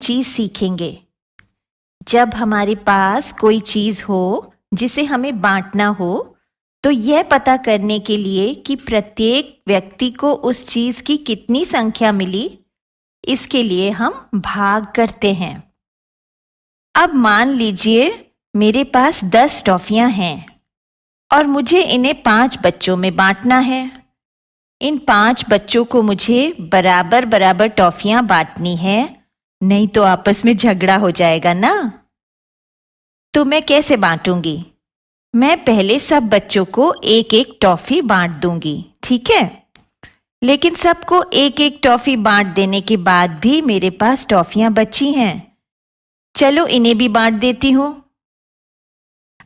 चीज सीखेंगे। जब हमारे पास कोई चीज हो जिसे हमें बांटना हो, तो यह पता करने के लिए कि प्रत्येक व्यक्ति को उस चीज की कितनी संख्या मिली, इसके लिए हम भाग करते हैं। अब मान लीजिए मेरे पास 10 टॉफियां हैं और मुझे इन्हें 5 बच्चों में बांटना है। इन 5 बच्चों को मुझे बराबर बराबर टॉफियां बांटनी है, नहीं तो आपस में झगड़ा हो जाएगा ना। तो मैं कैसे बांटूंगी? मैं पहले सब बच्चों को एक एक टॉफी बांट दूंगी, ठीक है? लेकिन सबको एक एक टॉफी बांट देने के बाद भी मेरे पास टॉफियां बची हैं। चलो इन्हें भी बांट देती हूं।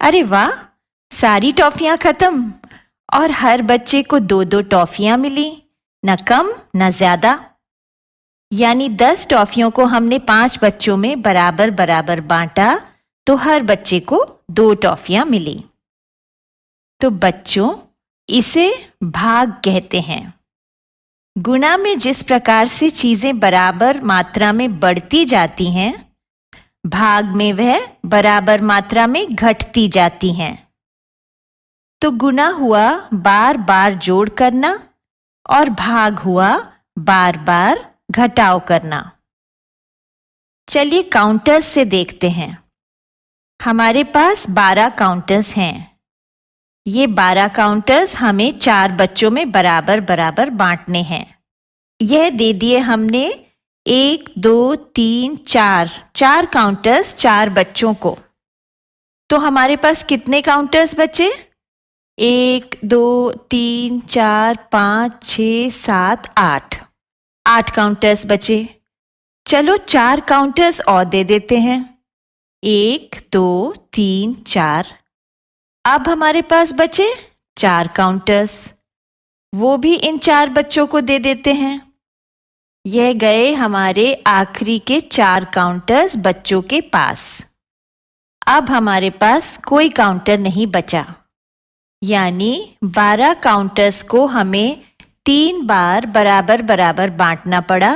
अरे वाह, सारी टॉफियां खत्म और हर बच्चे को 2-2 टॉफियां मिली, न कम न ज्यादा। यानी 10 टॉफियों को हमने 5 बच्चों में बराबर बराबर बांटा, तो हर बच्चे को 2 टॉफियां मिली। तो बच्चों, इसे भाग कहते हैं। गुणा में जिस प्रकार से चीजें बराबर मात्रा में बढ़ती जाती हैं, भाग में वह बराबर मात्रा में घटती जाती हैं। तो गुणा हुआ बार बार जोड़ करना और भाग हुआ बार बार घटाव करना। चलिए काउंटर्स से देखते हैं। हमारे पास 12 काउंटर्स हैं। ये 12 काउंटर्स हमें 4 बच्चों में बराबर बराबर बांटने हैं। यह दे दिए हमने 1, 2, 3, 4 काउंटर्स 4 बच्चों को। तो हमारे पास कितने काउंटर्स बचे? 1, 2, 3, 4, 5, 6, 7, 8 काउंटर्स बचे। चलो 4 काउंटर्स और दे देते हैं। 1, 2, 3, 4। अब हमारे पास बचे 4 काउंटर्स, वो भी इन 4 बच्चों को दे देते हैं। यह गए हमारे आखिरी के 4 काउंटर्स बच्चों के पास। अब हमारे पास कोई काउंटर नहीं बचा, यानी 12 काउंटर्स को हमें 3 बार बराबर बराबर बांटना पड़ा,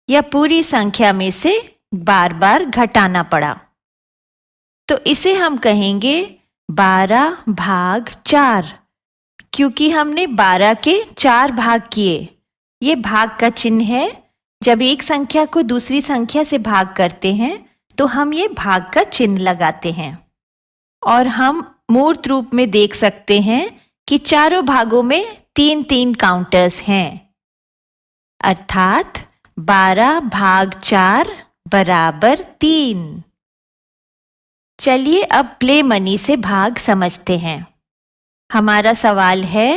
या पूरी संख्या में से बार बार घटाना पड़ा। तो इसे हम कहेंगे 12 भाग 4, क्योंकि हमने 12 के 4 भाग किए। ये भाग का चिन्ह है। जब एक संख्या को दूसरी संख्या से भाग करते हैं, तो हम ये भाग का चिन्ह लगाते हैं। और हम मूर्त रूप में देख सकते हैं कि चारों भागों में 3-3 काउंटर्स हैं, अर्थात 12 भाग 4 बराबर 3। चलिए अब प्ले मनी से भाग समझते हैं। हमारा सवाल है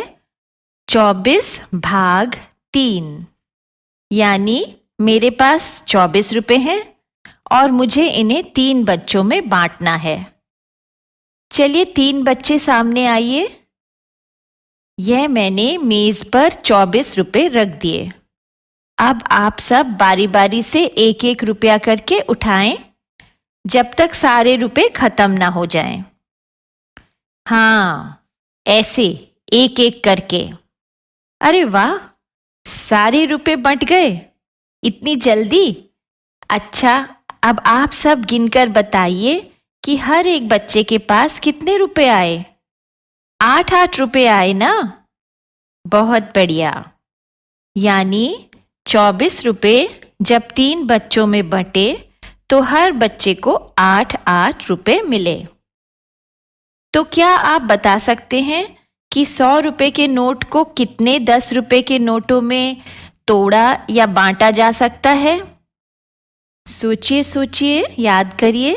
24 भाग 3, यानी मेरे पास 24 रुपए हैं और मुझे इन्हें 3 बच्चों में बांटना है। चलिए 3 बच्चे सामने आइए। यह मैंने मेज पर 24 रुपए रख दिए। अब आप सब बारी बारी से 1-1 रुपया करके उठाएं, जब तक सारे रुपए खत्म ना हो जाएं। हाँ, ऐसे 1-1 करके। अरे वाह, सारे रुपए बंट गए इतनी जल्दी। अच्छा, अब आप सब गिनकर बताइए कि हर एक बच्चे के पास कितने रुपए आए? 8-8 रुपए आए ना? बहुत बढ़िया। यानी 24 रुपए जब 3 बच्चों में बंटे, तो हर बच्चे को 8-8 रुपए मिले। तो क्या आप बता सकते हैं कि 100 रुपए के नोट को कितने 10 रुपए के नोटों में तोड़ा या बांटा जा सकता है? सोचिए सोचिए, याद करिए।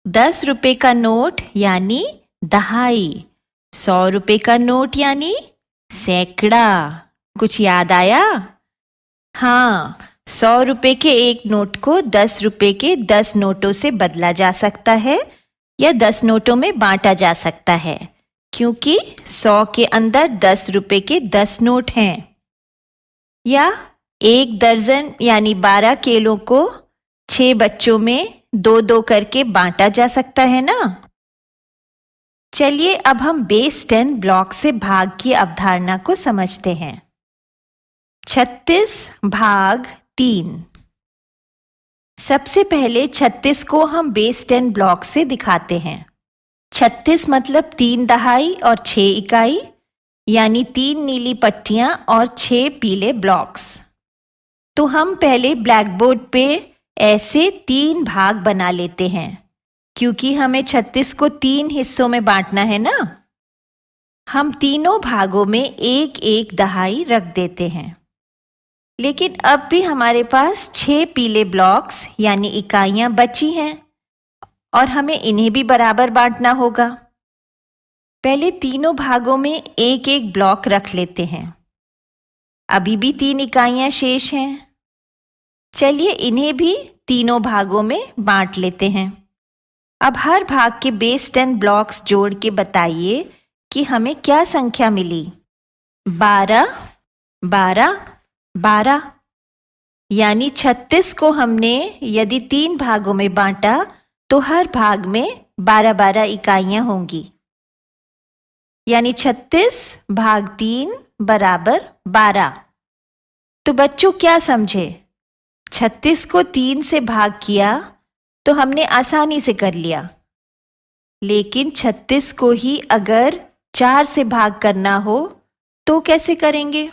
10 रुपए का नोट यानी दहाई, 100 रुपए का नोट यानी सैकड़ा। कुछ याद आया? हाँ, 100 रुपए के एक नोट को 10 रुपए के 10 नोटों से बदला जा सकता है, या 10 नोटों में बांटा जा सकता है, क्योंकि 100 के अंदर 10 रुपए के 10 नोट हैं। या 1 दर्जन यानी 12 केलों को 6 बच्चों में 2-2 करके बांटा जा सकता है ना? चलिए अब हम बेस 10 ब्लॉक से भाग की अवधारणा को समझते हैं। 36 भाग 3। सबसे पहले 36 को हम बेस 10 ब्लॉक से दिखाते हैं। 36 मतलब 3 दहाई और 6 इकाई, यानी 3 नीली पट्टियां और 6 पीले ब्लॉक्स। तो हम पहले ब्लैक बोर्ड पे ऐसे 3 भाग बना लेते हैं, क्योंकि हमें 36 को 3 हिस्सों में बांटना है ना। हम तीनों भागों में एक एक दहाई रख देते हैं। लेकिन अब भी हमारे पास 6 पीले ब्लॉक्स यानी इकाइयां बची हैं और हमें इन्हें भी बराबर बांटना होगा। पहले तीनों भागों में एक एक ब्लॉक रख लेते हैं। अभी भी 3 इकाइयां शेष हैं। चलिए इन्हें भी तीनों भागों में बांट लेते हैं। अब हर भाग के बेस 10 ब्लॉक्स जोड़ के बताइए कि हमें क्या संख्या मिली। 12, 12, 12, यानी 36 को हमने यदि 3 भागों में बांटा तो हर भाग में 12-12 इकाइयां होंगी, यानी 36 भाग 3 बराबर 12। तो बच्चों क्या समझे? 36 को 3 से भाग किया तो हमने आसानी से कर लिया, लेकिन 36 को ही अगर 4 से भाग करना हो तो कैसे करेंगे?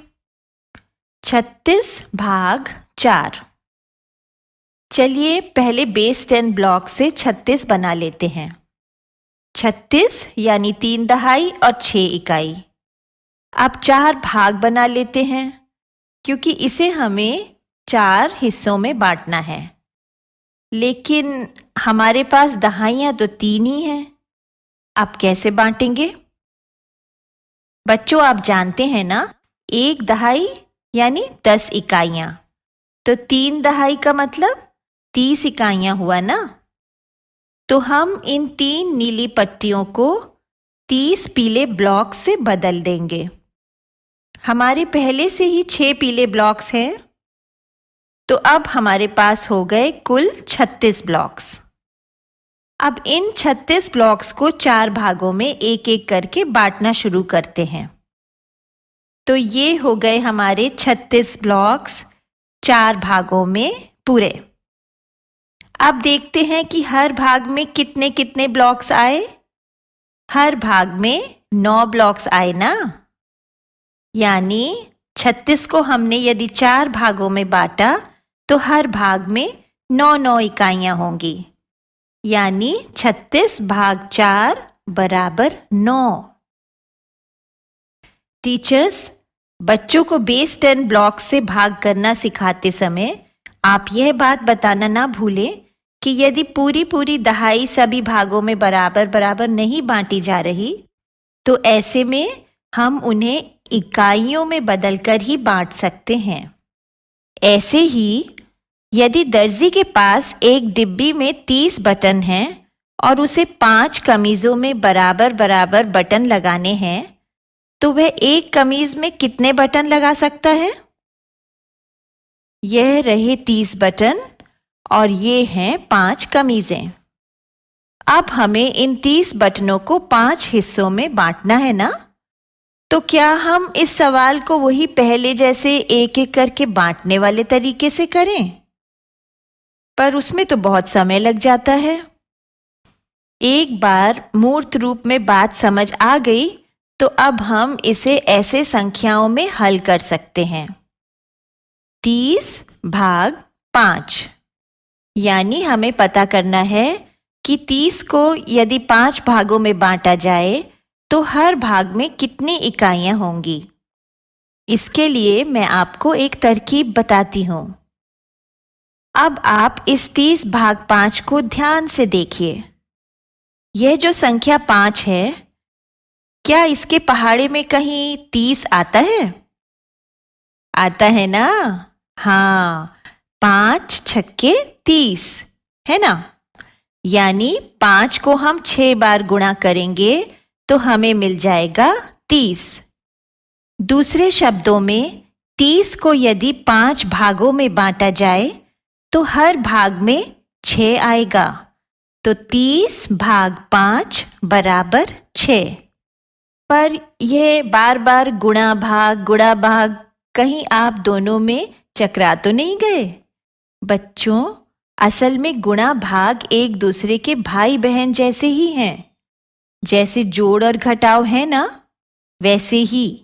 36 भाग 4। चलिए पहले बेस 10 ब्लॉक से 36 बना लेते हैं। 36 यानी 3 दहाई और 6 इकाई। अब 4 भाग बना लेते हैं, क्योंकि इसे हमें 4 हिस्सों में बांटना है। लेकिन हमारे पास दहाइयां तो 3 ही हैं। अब कैसे बांटेंगे? बच्चों आप जानते हैं ना, 1 दहाई यानी 10 इकाइयां, तो 3 दहाई का मतलब 30 इकाइयां हुआ ना। तो हम इन 3 नीली पट्टियों को 30 पीले ब्लॉक से बदल देंगे। हमारे पहले से ही 6 पीले ब्लॉक्स हैं, तो अब हमारे पास हो गए कुल 36 ब्लॉक्स। अब इन 36 ब्लॉक्स को 4 भागों में एक एक करके बांटना शुरू करते हैं। तो ये हो गए हमारे 36 ब्लॉक्स 4 भागों में पूरे। अब देखते हैं कि हर भाग में कितने कितने ब्लॉक्स आए। हर भाग में 9 ब्लॉक्स आए ना, यानी 36 को हमने यदि 4 भागों में बांटा तो हर भाग में 9 इकाइयां होंगी, यानी 36 भाग 4 बराबर 9। टीचर्स, बच्चों को बेस 10 ब्लॉक से भाग करना सिखाते समय आप यह बात बताना ना भूलें कि यदि पूरी दहाई सभी भागों में बराबर बराबर नहीं बांटी जा रही, तो ऐसे में हम उन्हें इकाइयों में बदलकर ही बांट सकते हैं। ऐसे ही यदि दर्जी के पास एक डिब्बी में 30 बटन हैं और उसे 5 कमीजों में बराबर बराबर बटन लगाने हैं, तो वह एक कमीज में कितने बटन लगा सकता है? यह रहे 30 बटन और ये हैं 5 कमीजें। अब हमें इन 30 बटनों को 5 हिस्सों में बांटना है ना। तो क्या हम इस सवाल को वही पहले जैसे एक एक करके बांटने वाले तरीके से करें? पर उसमें तो बहुत समय लग जाता है। एक बार मूर्त रूप में बात समझ आ गई तो अब हम इसे ऐसे संख्याओं में हल कर सकते हैं। 30 भाग 5, यानी हमें पता करना है कि 30 को यदि 5 भागों में बांटा जाए तो हर भाग में कितनी इकाइयां होंगी। इसके लिए मैं आपको एक तरकीब बताती हूँ। अब आप इस 30 भाग 5 को ध्यान से देखिए। यह जो संख्या 5 है, क्या इसके पहाड़े में कहीं 30 आता है? आता है ना? हाँ, 5 छक्के 30 है ना। यानी 5 को हम 6 बार गुणा करेंगे तो हमें मिल जाएगा 30। दूसरे शब्दों में 30 को यदि 5 भागों में बांटा जाए तो हर भाग में 6 आएगा, तो 30 भाग 5 बराबर 6। पर यह बार बार गुणा भाग कहीं आप दोनों में चकरा तो नहीं गए? बच्चों, असल में गुणा भाग एक दूसरे के भाई बहन जैसे ही हैं। जैसे जोड़ और घटाव है ना, वैसे ही।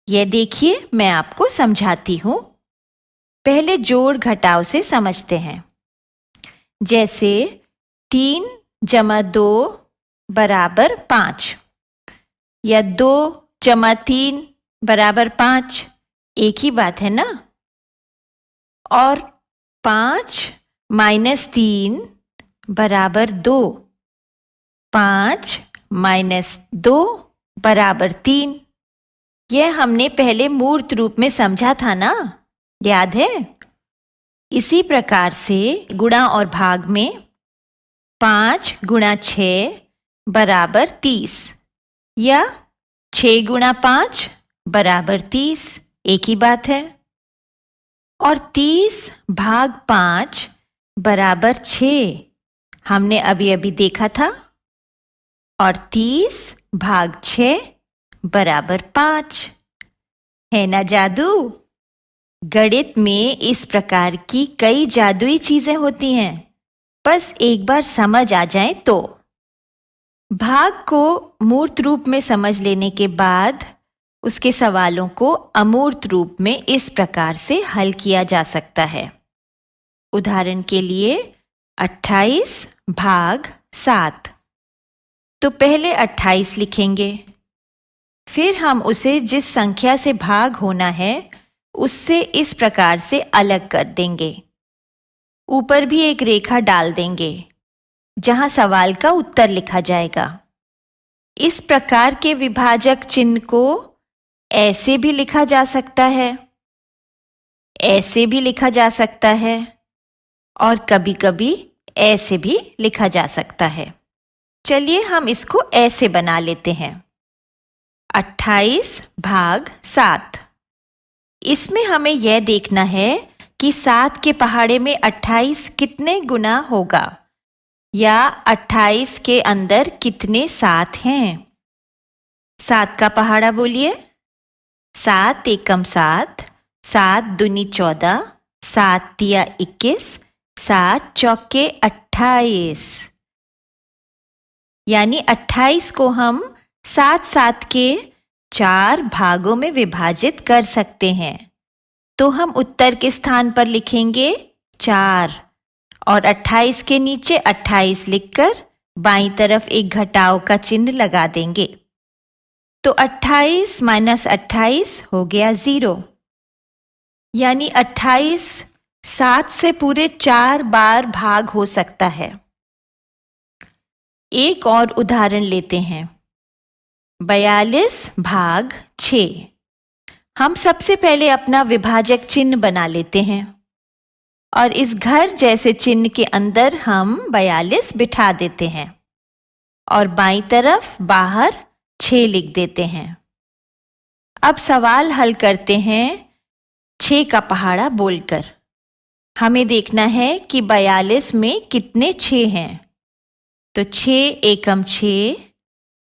यह देखिए, मैं आपको समझाती हूँ। पहले जोड़ घटाव से समझते हैं। जैसे 3 + 2 = 5 या 2 + 3 = 5, एक ही बात है ना। और 5 - 3 = 2, 5 - 2 = 3। यह हमने पहले मूर्त रूप में समझा था ना, याद है? इसी प्रकार से गुणा और भाग में 5 × 6 = 30 या 6 × 5 = 30, एक ही बात है। और 30 भाग 5 = 6 हमने अभी अभी देखा था। और 30 भाग 6 = 5, है ना जादू? गणित में इस प्रकार की कई जादुई चीजें होती हैं, बस एक बार समझ आ जाए तो। भाग को मूर्त रूप में समझ लेने के बाद उसके सवालों को अमूर्त रूप में इस प्रकार से हल किया जा सकता है। उदाहरण के लिए 28 भाग 7। तो पहले 28 लिखेंगे, फिर हम उसे जिस संख्या से भाग होना है उससे इस प्रकार से अलग कर देंगे। ऊपर भी एक रेखा डाल देंगे जहां सवाल का उत्तर लिखा जाएगा। इस प्रकार के विभाजक चिन्ह को ऐसे भी लिखा जा सकता है, ऐसे भी लिखा जा सकता है, और कभी-कभी ऐसे भी लिखा जा सकता है। चलिए हम इसको ऐसे बना लेते हैं। 28 भाग 7। इसमें हमें यह देखना है कि 7 के पहाड़े में 28 कितने गुना होगा, या 28 के अंदर कितने 7 हैं। 7 का पहाड़ा बोलिए। 7 एकम 7, 7 दूनी 14, 7 तिया 21, 7 चौके 28। यानी 28 को हम 7-7 के 4 भागों में विभाजित कर सकते हैं। तो हम उत्तर के स्थान पर लिखेंगे 4 और 28 के नीचे 28 लिखकर बाईं तरफ एक घटाव का चिन्ह लगा देंगे। तो 28 - 28 हो गया 0। यानी 28 7 से पूरे 4 बार भाग हो सकता है। एक और उदाहरण लेते हैं। 42 भाग 6। हम सबसे पहले अपना विभाजक चिन्ह बना लेते हैं और इस घर जैसे चिन्ह के अंदर हम 42 बिठा देते हैं और बाईं तरफ बाहर 6 लिख देते हैं। अब सवाल हल करते हैं 6 का पहाड़ा बोलकर। हमें देखना है कि 42 में कितने 6 हैं। तो 6 एकम 6,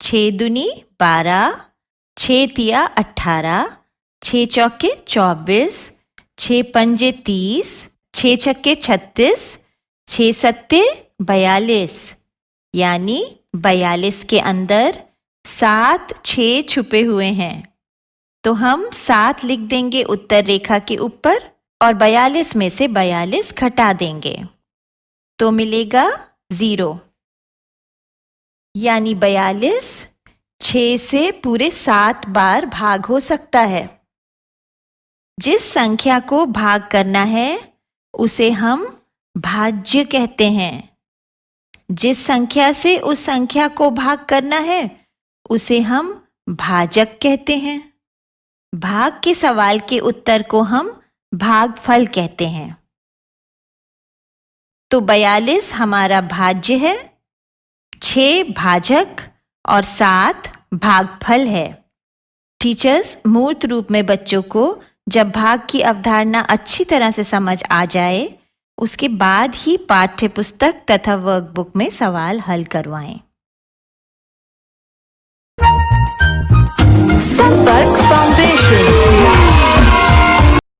6 दूनी 12, 6 तिया 18, 6 चौके 24, 6 पंजे 30, 6 छक्के 36, 6 सत्ते 42। यानी 42 के अंदर 7 6 छुपे हुए हैं। तो हम 7 लिख देंगे उत्तर रेखा के ऊपर और 42 में से 42 घटा देंगे तो मिलेगा 0। यानी 42 6 से पूरे 7 बार भाग हो सकता है। जिस संख्या को भाग करना है उसे हम भाज्य कहते हैं। जिस संख्या से उस संख्या को भाग करना है उसे हम भाजक कहते हैं। भाग के सवाल के उत्तर को हम भागफल कहते हैं। तो 42 हमारा भाज्य है, 6 भाजक और 7 भागफल है। टीचर्स, मूर्त रूप में बच्चों को जब भाग की अवधारणा अच्छी तरह से समझ आ जाए उसके बाद ही पाठ्य पुस्तक तथा वर्कबुक में सवाल हल करवाएं। संपर्क फाउंडेशन।